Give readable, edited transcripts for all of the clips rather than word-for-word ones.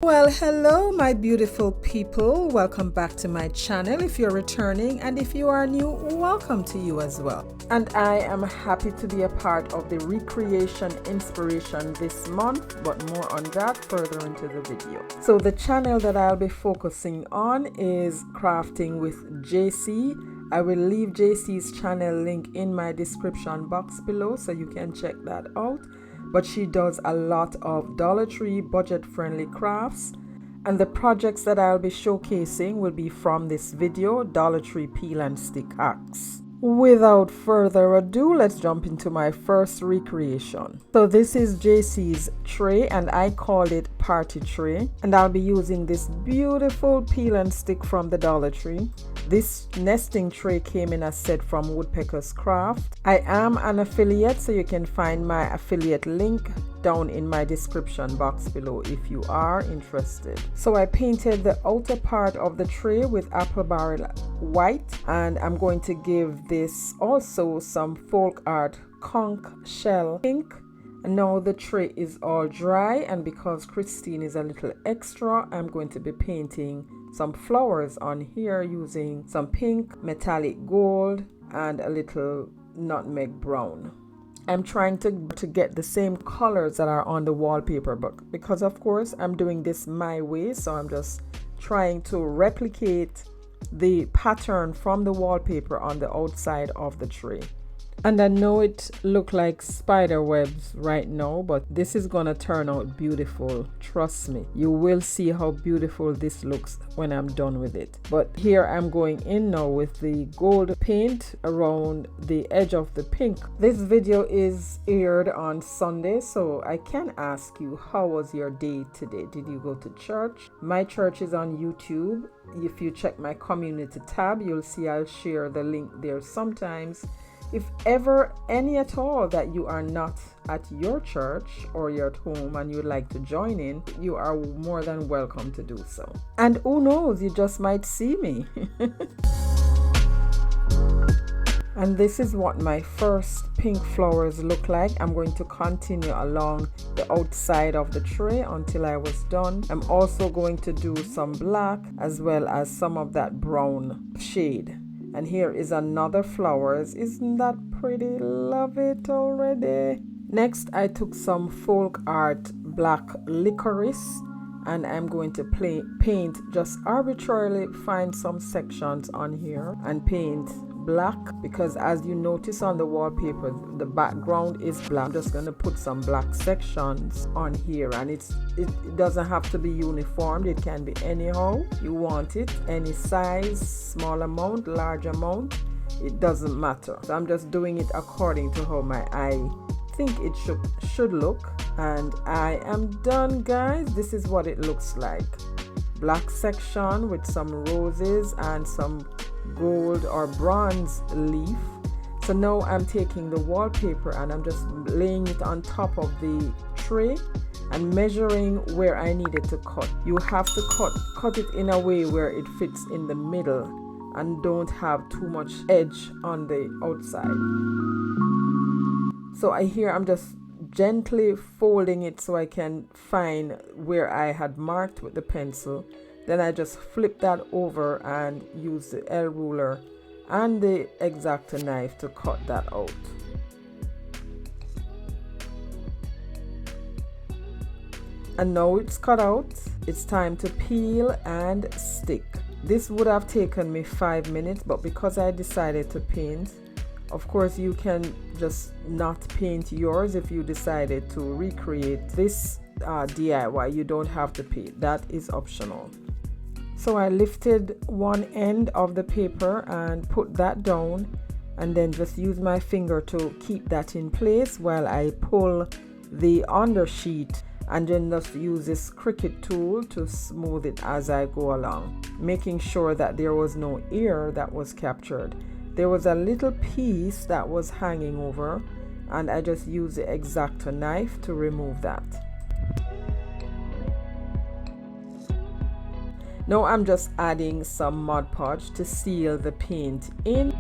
Well, hello my beautiful people, welcome back to my channel. If you're returning and if you are new, welcome to you as well. And I am happy to be a part of the recreation inspiration this month, but more on that further into the video. So the channel that I'll be focusing on is crafting with JC. I will leave JC's channel link in my description box below so you can check that out. But she does a lot of Dollar Tree budget-friendly crafts, and the projects that I'll be showcasing will be from this video, Dollar Tree peel and stick hacks. Without further ado, let's jump into my first recreation. So this is JC's tray and I call it party tray, and I'll be using this beautiful peel and stick from the Dollar Tree. This nesting tray came in a set from Woodpecker's Craft. I am an affiliate, so you can find my affiliate link down in my description box below if you are interested. So I painted the outer part of the tray with apple barrel white, and I'm going to give this also some folk art conch shell pink. And now the tray is all dry, and because Christine is a little extra, I'm going to be painting some flowers on here using some pink, metallic gold, and a little nutmeg brown. I'm trying to get the same colors that are on the wallpaper, but because of course I'm doing this my way, so I'm just trying to replicate the pattern from the wallpaper on the outside of the tray. And I know it look like spider webs right now, but this is gonna turn out beautiful. Trust me, you will see how beautiful this looks when I'm done with it. But here I'm going in now with the gold paint around the edge of the pink. This video is aired on Sunday, so I can ask you, how was your day today? Did you go to church? My church is on YouTube. If you check my community tab, you'll see I'll share the link there sometimes. If ever any at all that you are not at your church or you're at home and you'd like to join in, you are more than welcome to do so. And who knows, you just might see me. And this is what my first pink flowers look like. I'm going to continue along the outside of the tray until I was done. I'm also going to do some black as well as some of that brown shade. And here is another flowers. Isn't that pretty? Love it already. Next, I took some folk art black licorice, and I'm going to paint, just arbitrarily find some sections on here and paint black, because as you notice on the wallpaper, the background is black. I'm just going to put some black sections on here, and it doesn't have to be uniform. It can be anyhow you want it, any size, small amount, large amount, it doesn't matter. So I'm just doing it according to how my eye think it should look. And I am done, guys. This is what it looks like. Black section with some roses and some gold or bronze leaf. So now I'm taking the wallpaper and I'm just laying it on top of the tray and measuring where I needed to cut. You have to cut it in a way where it fits in the middle and don't have too much edge on the outside. So I'm just gently folding it so I can find where I had marked with the pencil. Then I just flip that over and use the L ruler and the X-Acto knife to cut that out. And now it's cut out, it's time to peel and stick. This would have taken me 5 minutes, but because I decided to paint, of course you can just not paint yours if you decided to recreate this DIY. You don't have to paint, that is optional. So I lifted one end of the paper and put that down, and then just use my finger to keep that in place while I pull the undersheet, and then just use this Cricut tool to smooth it as I go along, making sure that there was no air that was captured. There was a little piece that was hanging over, and I just used the X-Acto knife to remove that. Now I'm just adding some Mod Podge to seal the paint in.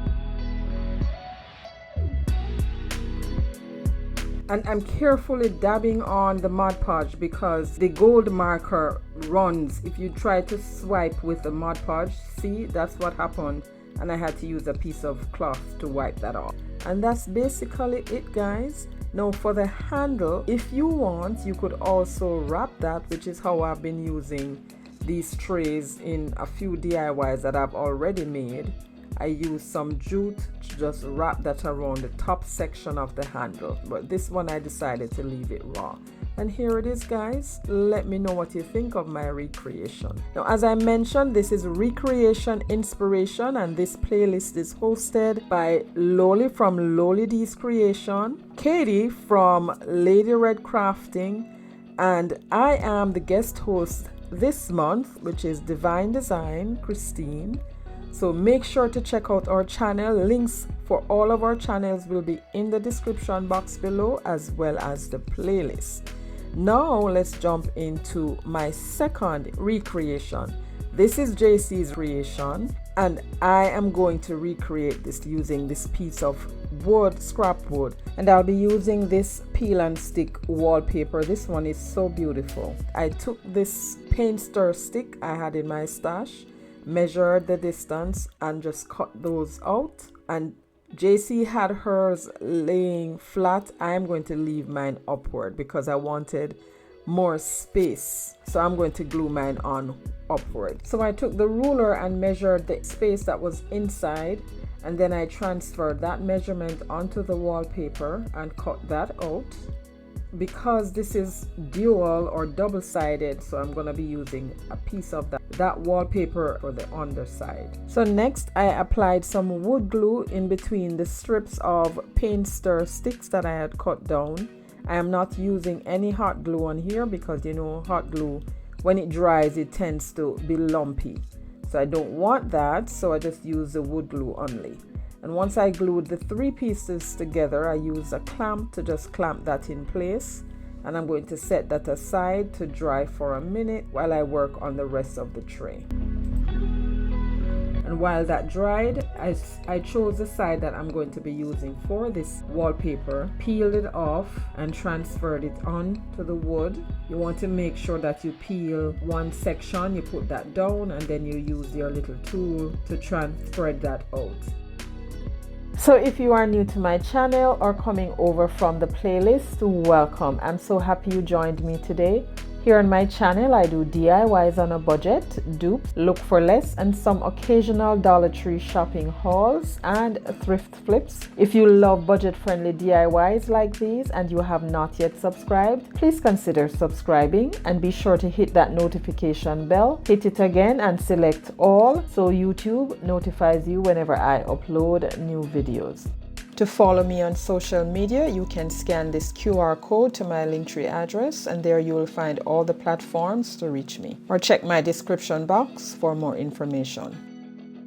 And I'm carefully dabbing on the Mod Podge because the gold marker runs. If you try to swipe with the Mod Podge, see, that's what happened, and I had to use a piece of cloth to wipe that off. And that's basically it, guys. Now for the handle, if you want, you could also wrap that, which is how I've been using these trays in a few DIYs that I've already made. I use some jute to just wrap that around the top section of the handle, but this one I decided to leave it raw. And here it is, guys. Let me know what you think of my recreation. Now, as I mentioned, this is Recreation Inspiration, and this playlist is hosted by Loli from Loli D's Creation, Katie from Lady Red Crafting, and I am the guest host this month, which is Divine Design, Christine. So make sure to check out our channel. Links for all of our channels will be in the description box below, as well as the playlist. Now let's jump into my second recreation. This is JC's creation, and I am going to recreate this using this piece of wood, scrap wood, and I'll be using this peel and stick wallpaper. This one is so beautiful. I took this paint stir stick I had in my stash, measured the distance, and just cut those out. And JC had hers laying flat. I am going to leave mine upward because I wanted more space, so I'm going to glue mine on upward. So I took the ruler and measured the space that was inside, and then I transferred that measurement onto the wallpaper and cut that out. Because this is dual or double-sided, so I'm going to be using a piece of that wallpaper for the underside. So next I applied some wood glue in between the strips of paint stir sticks that I had cut down. I am not using any hot glue on here because, you know, hot glue, when it dries, it tends to be lumpy, so I don't want that, so I just use the wood glue only. And once I glued the three pieces together, I use a clamp to just clamp that in place, and I'm going to set that aside to dry for a minute while I work on the rest of the tray. And while that dried, I chose the side that I'm going to be using for this wallpaper, peeled it off and transferred it on to the wood. You want to make sure that you peel one section, you put that down, and then you use your little tool to spread that out. So if you are new to my channel or coming over from the playlist, welcome. I'm so happy you joined me today. Here on my channel, I do DIYs on a budget, dupes, look for less, and some occasional Dollar Tree shopping hauls and thrift flips. If you love budget-friendly DIYs like these and you have not yet subscribed, please consider subscribing and be sure to hit that notification bell. Hit it again and select all so YouTube notifies you whenever I upload new videos. To follow me on social media, you can scan this QR code to my linktre address, and there you will find all the platforms to reach me. Or check my description box for more information.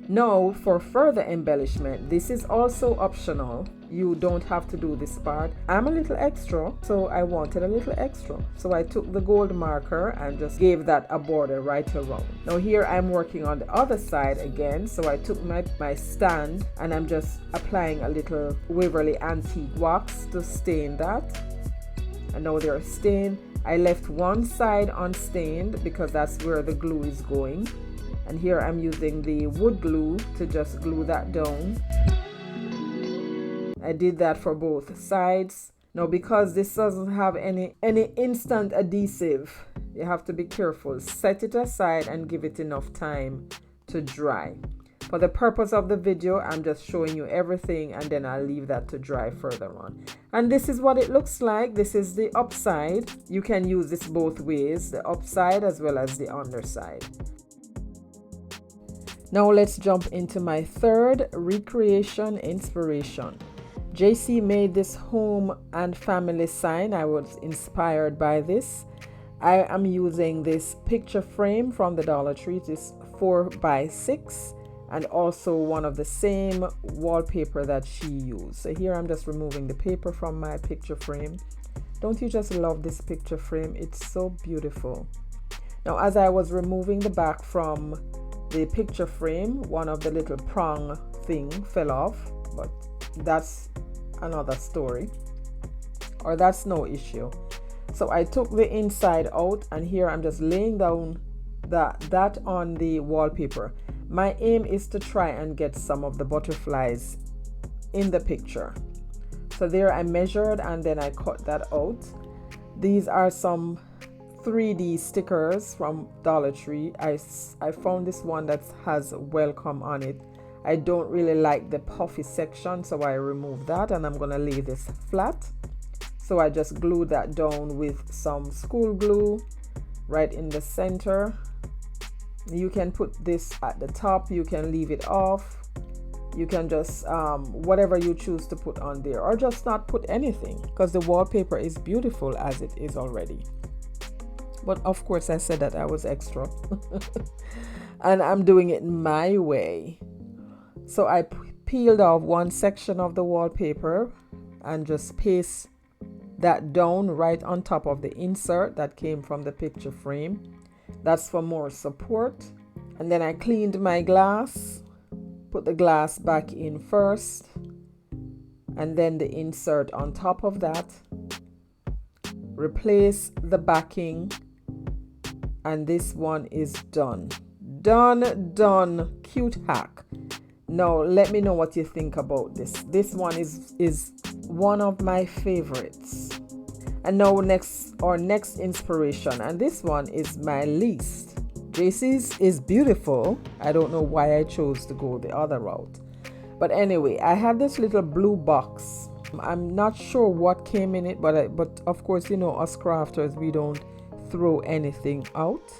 Now, for further embellishment, this is also optional. You don't have to do this part. I'm a little extra, so I wanted a little extra. So I took the gold marker and just gave that a border right around. Now here I'm working on the other side again. So I took my stand and I'm just applying a little Waverly Antique wax to stain that. And now they're stained. I left one side unstained because that's where the glue is going. And here I'm using the wood glue to just glue that down. I did that for both sides. Now because this doesn't have any instant adhesive, you have to be careful. Set it aside and give it enough time to dry. For the purpose of the video, I'm just showing you everything and then I'll leave that to dry further on. And this is what it looks like. This is the upside. You can use this both ways, the upside as well as the underside. Now let's jump into my third recreation inspiration. JC made this home and family sign. I was inspired by this. I am using this picture frame from the Dollar Tree. This 4x6, and also one of the same wallpaper that she used. So here I'm just removing the paper from my picture frame. Don't you just love this picture frame? It's so beautiful. Now as I was removing the back from the picture frame, one of the little prong thing fell off, but that's another story, or that's no issue. So I took the inside out, and here I'm just laying down that on the wallpaper. My aim is to try and get some of the butterflies in the picture. So there I measured and then I cut that out. These are some 3D stickers from Dollar Tree. I found this one that has welcome on it. I don't really like the puffy section, so I removed that, and I'm gonna lay this flat. So I just glued that down with some school glue right in the center. You can put this at the top, you can leave it off, you can just whatever you choose to put on there, or just not put anything, because the wallpaper is beautiful as it is already. But of course I said that I was extra and I'm doing it my way. So I peeled off one section of the wallpaper and just paste that down right on top of the insert that came from the picture frame. That's for more support. And then I cleaned my glass, put the glass back in first, and then the insert on top of that. Replace the backing, and this one is done. Done. Cute hack. Now let me know what you think about this. This one is one of my favorites. And now our next inspiration, and this one is my least. JC's is beautiful. I don't know why I chose to go the other route. But anyway, I have this little blue box. I'm not sure what came in it, but of course, you know, us crafters, we don't throw anything out.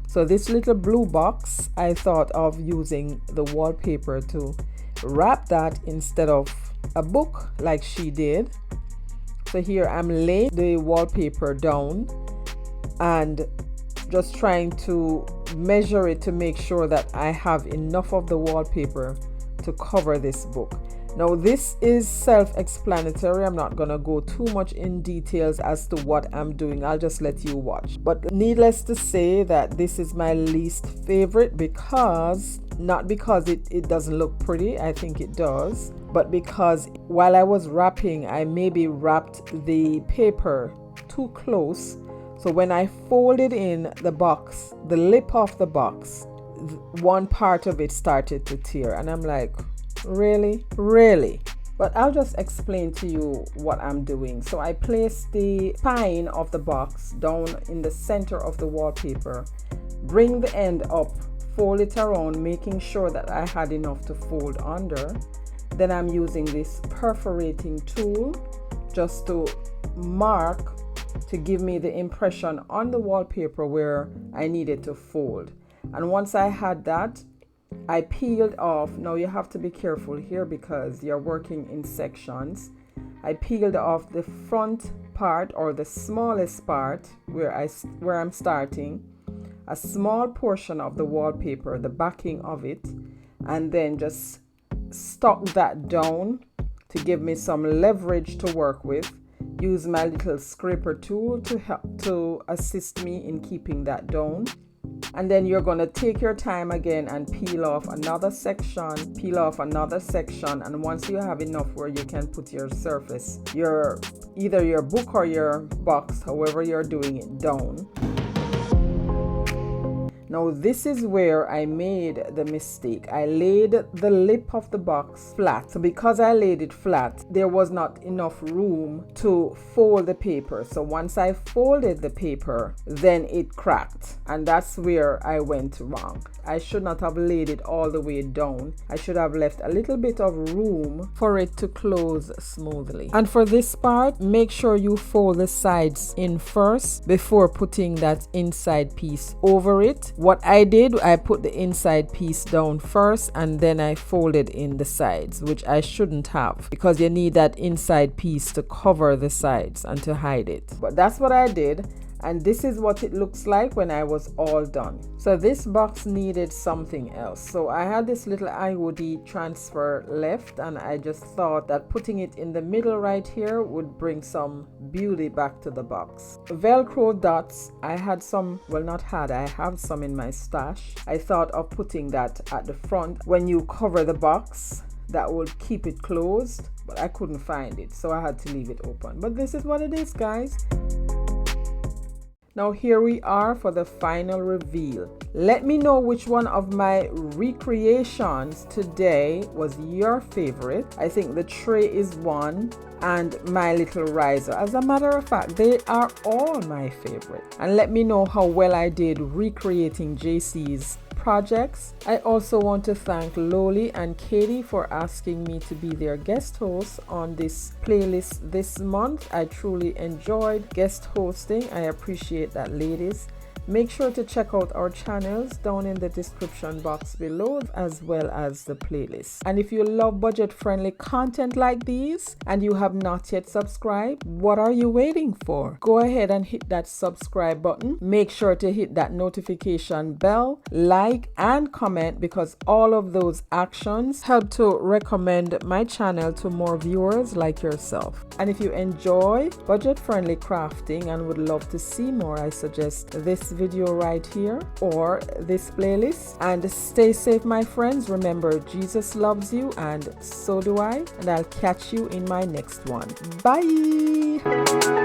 So this little blue box, I thought of using the wallpaper to wrap that instead of a book like she did. So here I'm laying the wallpaper down and just trying to measure it to make sure that I have enough of the wallpaper to cover this book. Now this is self-explanatory. I'm not gonna go too much in details as to what I'm doing. I'll just let you watch. But needless to say that this is my least favorite, because not because it doesn't look pretty, I think it does, but because while I was wrapping, I maybe wrapped the paper too close. So when I folded in the box, the lip of the box, one part of it started to tear, and I'm like, really? But I'll just explain to you what I'm doing. So I placed the spine of the box down in the center of the wallpaper, bring the end up, fold it around, making sure that I had enough to fold under. Then I'm using this perforating tool just to mark, to give me the impression on the wallpaper where I needed to fold. And once I had that, I peeled off. Now you have to be careful here because you're working in sections. I peeled off the front part, or the smallest part where I'm starting, a small portion of the wallpaper, the backing of it, and then just stuck that down to give me some leverage to work with. Use my little scraper tool to assist me in keeping that down. And then you're going to take your time again and peel off another section, and once you have enough where you can put your surface, either your book or your box, however you're doing it, down. Now this is where I made the mistake. I laid the lip of the box flat. So because I laid it flat, there was not enough room to fold the paper. So once I folded the paper, then it cracked. And that's where I went wrong. I should not have laid it all the way down. I should have left a little bit of room for it to close smoothly. And for this part, make sure you fold the sides in first before putting that inside piece over it. What I did, I put the inside piece down first and then I folded in the sides, which I shouldn't have, because you need that inside piece to cover the sides and to hide it. But that's what I did. And this is what it looks like when I was all done. So this box needed something else. So I had this little IOD transfer left, and I just thought that putting it in the middle right here would bring some beauty back to the box. Velcro dots, I had some, well not had, I have some in my stash. I thought of putting that at the front when you cover the box. That would keep it closed, but I couldn't find it, so I had to leave it open. But this is what it is, guys. Now here we are for the final reveal. Let me know which one of my recreations today was your favorite. I think the tray is one, and my little riser. As a matter of fact, they are all my favorite. And let me know how well I did recreating JC's projects. I also want to thank Loli and Katie for asking me to be their guest host on this playlist this month. I truly enjoyed guest hosting. I appreciate that, ladies. Make sure to check out our channels down in the description box below, as well as the playlist. And if you love budget-friendly content like these and you have not yet subscribed, what are you waiting for? Go ahead and hit that subscribe button. Make sure to hit that notification bell, like and comment, because all of those actions help to recommend my channel to more viewers like yourself. And if you enjoy budget-friendly crafting and would love to see more, I suggest this video right here or this playlist. And stay safe, my friends. Remember, Jesus loves you, and so do I. And I'll catch you in my next one. Bye.